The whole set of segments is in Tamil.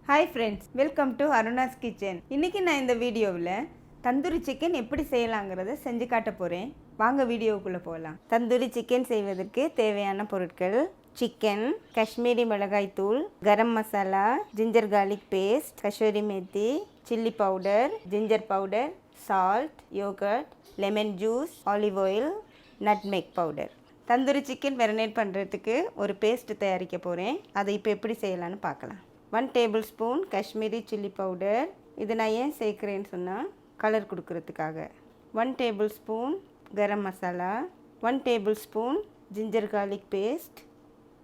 Hi friends, welcome to அருணாஸ் kitchen. இன்றைக்கி நான் இந்த வீடியோவில் தந்தூரி சிக்கன் எப்படி செய்யலாங்கிறத செஞ்சு காட்ட போகிறேன். வாங்க வீடியோவுக்குள்ளே போகலாம். தந்தூரி சிக்கன் செய்வதற்கு தேவையான பொருட்கள்: சிக்கன், காஷ்மீரி மிளகாய் தூள், garam masala, ginger garlic paste, kasuri methi, chilli powder, ginger powder, salt, yoghurt, lemon juice, olive oil, nutmeg powder. Tandoori chicken marinate பண்ணுறதுக்கு ஒரு பேஸ்ட் தயாரிக்க போகிறேன். அதை இப்போ எப்படி செய்யலான்னு பார்க்கலாம். 1 tablespoon Kashmiri chilli powder. இது நான் ஏன் சேர்க்குறேன்னு சொன்னால் கலர் கொடுக்கறதுக்காக. 1 tablespoon garam masala, 1 tablespoon ginger garlic paste,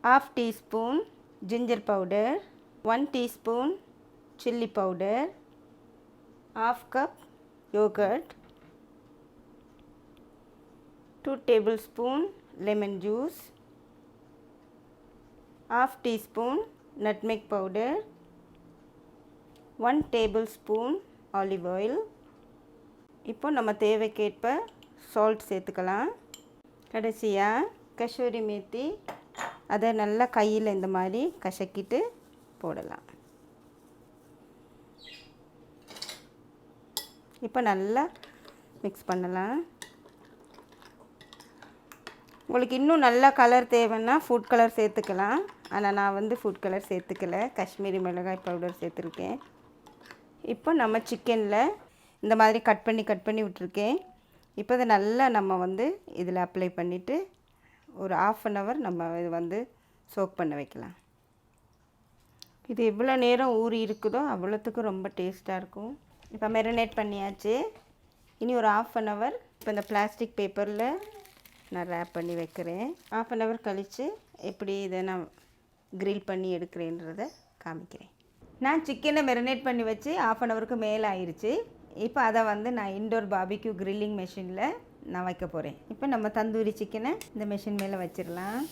1/2 teaspoon ginger powder, 1 teaspoon chilli powder, 1/2 cup yoghurt, 2 tablespoon lemon juice, 1/2 teaspoon nutmeg powder, 1 tablespoon olive oil. இப்போ நம்ம தேவைக்கேற்ப சால்ட் சேர்த்துக்கலாம். கடைசியாக கசூரி மேத்தி, அதை நல்லா கையில் இந்த மாதிரி கசக்கிட்டு போடலாம். இப்போ நல்லா மிக்ஸ் பண்ணலாம். உங்களுக்கு இன்னும் நல்லா கலர் தேவைன்னா ஃபுட் கலர் சேர்த்துக்கலாம். ஆனால் நான் ஃபுட் கலர் சேர்த்துக்கல, காஷ்மீரி மிளகாய் பவுடர் சேர்த்துருக்கேன். இப்போ நம்ம சிக்கனில் இந்த மாதிரி கட் பண்ணி விட்டுருக்கேன். இப்போ இதை நல்லா நம்ம இதில் அப்ளை பண்ணிவிட்டு ஒரு 1/2 hour நம்ம இது சோக் பண்ண வைக்கலாம். இது எவ்வளோ நேரம் ஊறி இருக்குதோ அவ்வளோத்துக்கு ரொம்ப டேஸ்ட்டாக இருக்கும். இப்போ மேரினேட் பண்ணியாச்சு. இனி ஒரு 1/2 hour இப்போ இந்த பிளாஸ்டிக் பேப்பரில் நான் ரேப் பண்ணி வைக்கிறேன். 1/2 hour கழித்து எப்படி இதை நான் கிரில் பண்ணி எடுக்கிறேன்றதை காமிக்கிறேன். நான் சிக்கனை மேரினேட் பண்ணி வச்சு 1/2 hourக்கு மேலே ஆயிடுச்சு. இப்போ அதை நான் இன்டோர் பார்பிக்யூ கிரில்லிங் மெஷினில் நான் வைக்க போகிறேன். இப்போ நம்ம தந்தூரி சிக்கனை இந்த மெஷின் மேலே வச்சிடலாம்.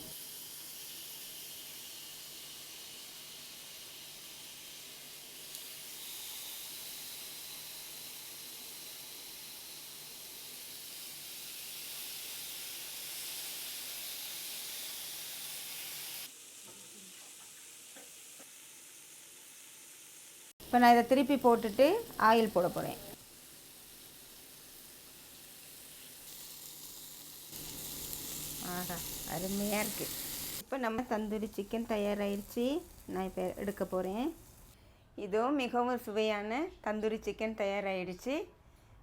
இப்போ நான் இதை திருப்பி போட்டுட்டு ஆயில் போட போகிறேன். ஆஹா, அருமையாக இருக்குது. இப்போ நம்ம தந்தூரி சிக்கன் தயாராகிடுச்சு. நான் இப்போ எடுக்க போகிறேன். இதோ மிகவும் சுவையான தந்தூரி சிக்கன் தயாராகிடுச்சு.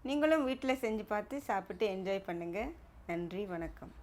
நீங்களும் வீட்டில் செஞ்சு பார்த்து சாப்பிட்டு என்ஜாய் பண்ணுங்கள். நன்றி, வணக்கம்.